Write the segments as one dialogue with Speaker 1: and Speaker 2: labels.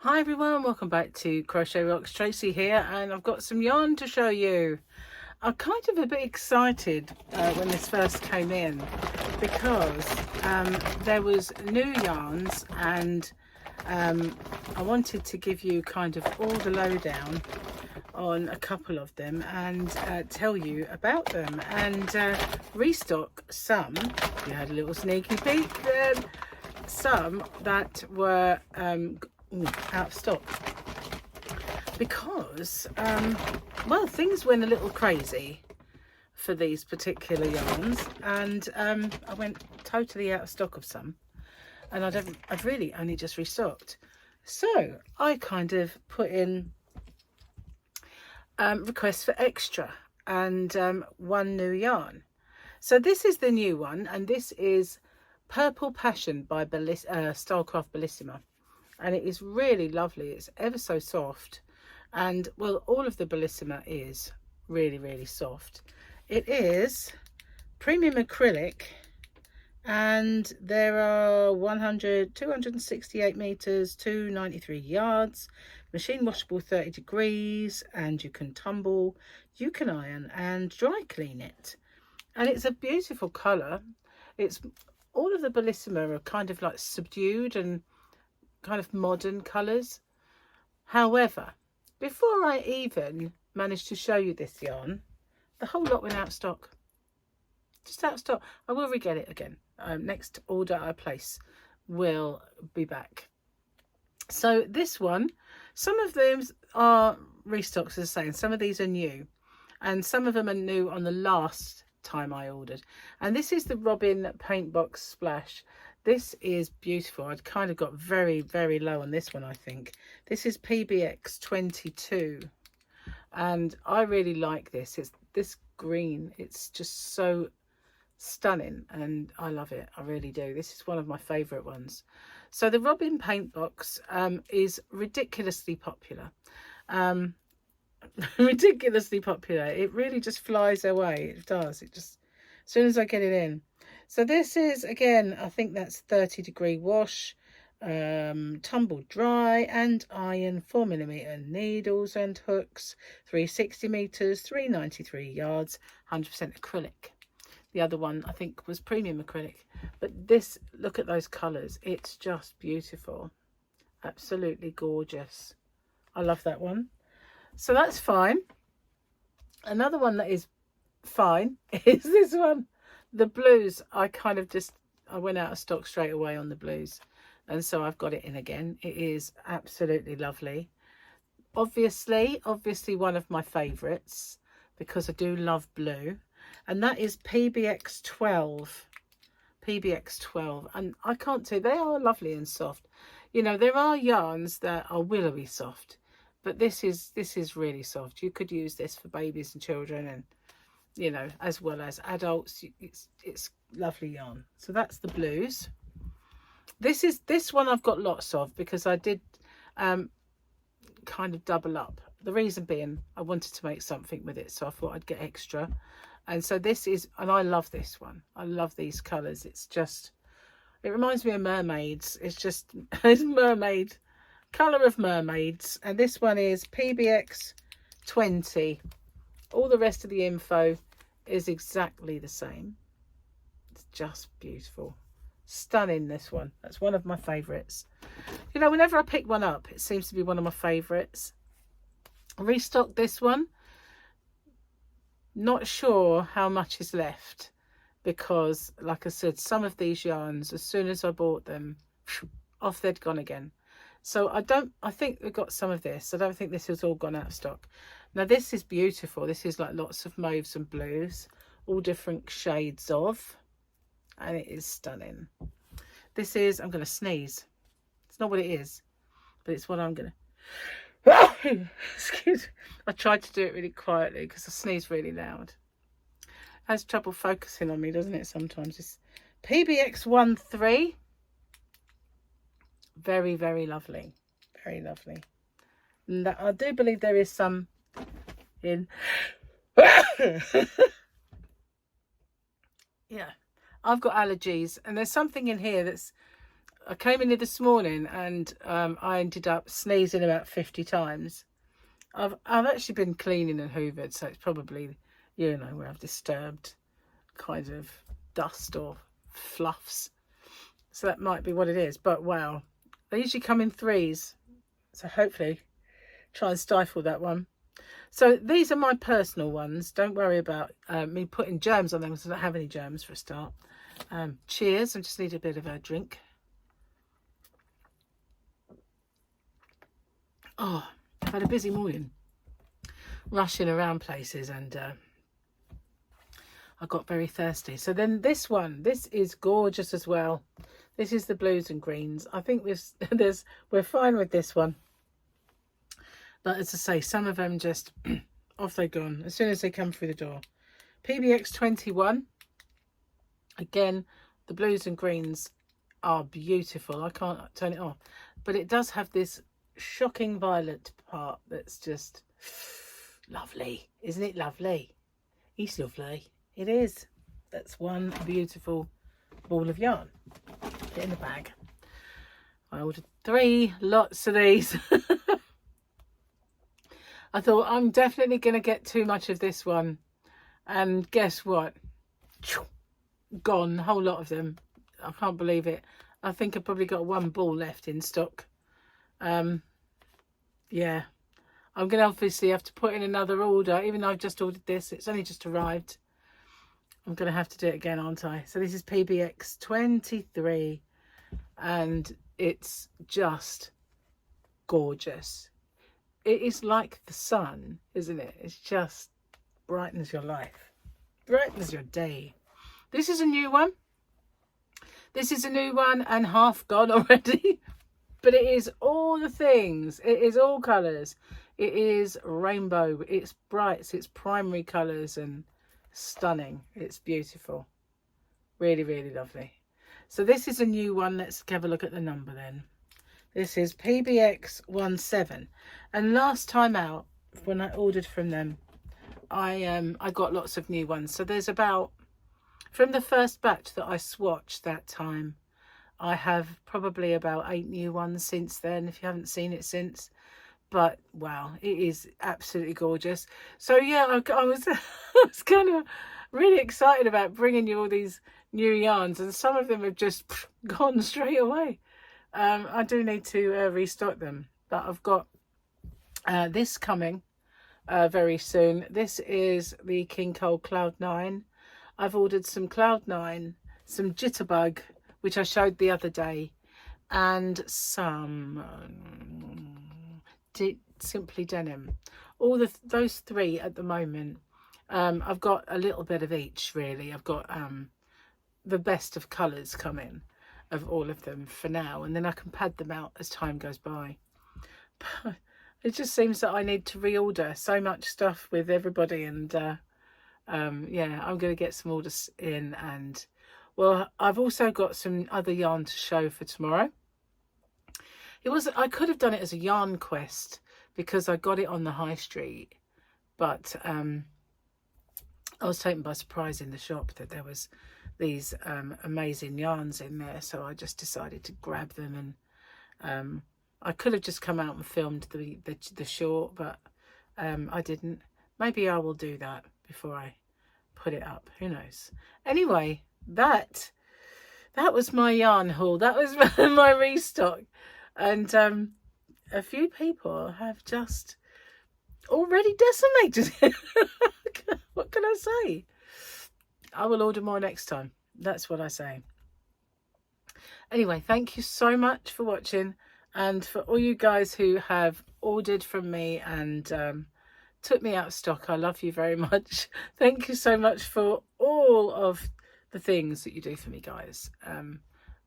Speaker 1: Hi everyone, welcome back to Crochet Rocks. Tracy here, and I've got some yarn to show you. I'm kind of a bit excited when this first came in because there was new yarns, and I wanted to give you kind of all the lowdown on a couple of them and tell you about them and restock some. You had a little sneaky peek then. Some that were out of stock because well, things went a little crazy for these particular yarns, and I went totally out of stock of some, and I've really only just restocked. So I kind of put in requests for extra and one new yarn. So this is the new one, and this is Purple Passion by Stylecraft Bellissima, and it is really lovely. It's ever so soft, and well, all of the Bellissima is really soft. It is premium acrylic, and there are 268 meters, 293 yards, machine washable 30 degrees, and you can tumble, you can iron and dry clean it, and it's a beautiful color. It's all of the Bellissima are kind of like subdued and kind of modern colors. However, before I even managed to show you this yarn, the whole lot went out of stock. Just out of stock. I will re-get it again. Next order I place will be back. So this one, some of them are restocks, as I say, and some of these are new, and some of them are new on the last time I ordered. And this is the Robin Paint Box Splash. This is beautiful. I'd kind of got very low on this one, I think. This is PBX 22, and I really like this. It's this green. It's just so stunning, and I love it. I really do. This is one of my favorite ones. So the Robin Paint Box is ridiculously popular. Ridiculously popular. It really just flies away. It does. It just, as soon as I get it in. So this is, again, I think that's 30-degree wash, tumble dry and iron, 4mm needles and hooks, 360 meters, 393 yards, 100% acrylic. The other one I think was premium acrylic, but this, look at those colors. It's just beautiful. Absolutely gorgeous. I love that one. So that's fine. Another one that is fine is this one. The blues, I went out of stock straight away on the blues, and so I've got it in again. It is absolutely lovely. Obviously one of my favorites, because I do love blue, and that is PBX 12. PBX 12, and I can't say, they are lovely and soft. You know, there are yarns that are willowy soft, but this is really soft. You could use this for babies and children, and you know, as well as adults. It's lovely yarn. So that's the blues. This one I've got lots of because I did kind of double up. The reason being, I wanted to make something with it, so I thought I'd get extra. And so this is, and I love this one. I love these colors. It's just, it reminds me of mermaids. It's just, it's mermaid, color of mermaids. And this one is PBX 20. All the rest of the info is exactly the same. It's just beautiful. Stunning, this one. That's one of my favorites. You know, whenever I pick one up, it seems to be one of my favorites. I restocked this one. Not sure how much is left, because like I said, some of these yarns, as soon as I bought them, off they'd gone again. So I think we've got some of this. I don't think this has all gone out of stock. Now this is beautiful. This is like lots of mauves and blues, all different shades of, and it is stunning. This is, I'm going to sneeze. It's not what it is, but it's what I'm going to, excuse me. I tried to do it really quietly because I sneeze really loud. It has trouble focusing on me, doesn't it, sometimes? It's PBX 13. Very lovely. Very lovely. And I do believe there is some in yeah, I've got allergies, and there's something in here that's I came in here this morning and I ended up sneezing about 50 times. I've actually been cleaning and hoovered, so it's probably, you know, where I've disturbed kind of dust or fluffs. So that might be what it is. But wow, they usually come in threes. So hopefully try and stifle that one. So these are my personal ones. Don't worry about me putting germs on them because I don't have any germs for a start. Cheers. I just need a bit of a drink. Oh, I've had a busy morning rushing around places and I got very thirsty. So then this one, this is gorgeous as well. This is the blues and greens. I think we're fine with this one. But as I say, some of them just off they're gone as soon as they come through the door. PBX 21. Again, the blues and greens are beautiful. I can't turn it off. But it does have this shocking violet part that's just lovely. Isn't it lovely? It's lovely. It is. That's one beautiful ball of yarn. Put it in the bag. I ordered 3 lots of these. I thought I'm definitely going to get too much of this one. And guess what? Gone. A whole lot of them. I can't believe it. I think I've probably got 1 ball left in stock. Yeah. I'm going to obviously have to put in another order. Even though I've just ordered this. It's only just arrived. I'm going to have to do it again, aren't I? So this is PBX 23. And it's just gorgeous. It is like the sun, isn't it? It's just brightens your life. Brightens your day. This is a new one. This is a new one and half gone already. But it is all the things. It is all colours. It is rainbow. It's bright. It's primary colours and stunning. It's beautiful. Really, really lovely. So this is a new one. Let's have a look at the number then. This is PBX 17. And last time out, when I ordered from them, I got lots of new ones. So there's about, from the first batch that I swatched that time, I have probably about 8 new ones since then, if you haven't seen it since. But wow, it is absolutely gorgeous. So yeah, I was I was kind of really excited about bringing you all these new yarns, and some of them have just gone straight away. I do need to restock them, but I've got this coming very soon. This is the King Cole Cloud 9. I've ordered some Cloud 9, some Jitterbug, which I showed the other day, and some Simply Denim. All those 3 at the moment. I've got a little bit of each, really. I've got the best of colours coming of all of them for now, and then I can pad them out as time goes by. But it just seems that I need to reorder so much stuff with everybody, and yeah, I'm going to get some orders in. And well, I've also got some other yarn to show for tomorrow. I could have done it as a yarn quest because I got it on the high street, but I was taken by surprise in the shop that there was these amazing yarns in there, so I just decided to grab them. And I could have just come out and filmed the short, but I didn't. Maybe I will do that before I put it up, who knows. Anyway, that was my yarn haul. That was my restock. And a few people have just already decimated it. What can I say? I will order more next time. That's what I say. Anyway, thank you so much for watching, and for all you guys who have ordered from me and took me out of stock. I love you very much. Thank you so much for all of the things that you do for me, guys.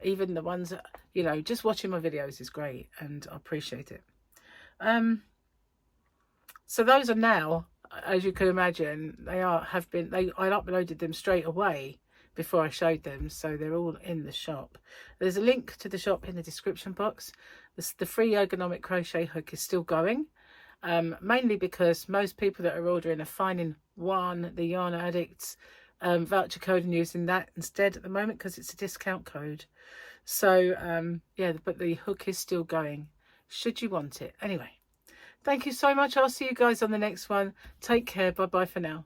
Speaker 1: Even the ones that, you know, just watching my videos is great, and I appreciate it. So those are now, as you can imagine, I uploaded them straight away before I showed them, so they're all in the shop. There's a link to the shop in the description box. The free ergonomic crochet hook is still going, mainly because most people that are ordering are finding the Yarn Addicts voucher code and using that instead at the moment because it's a discount code. So yeah, but the hook is still going should you want it. Anyway, thank you so much. I'll see you guys on the next one. Take care. Bye bye for now.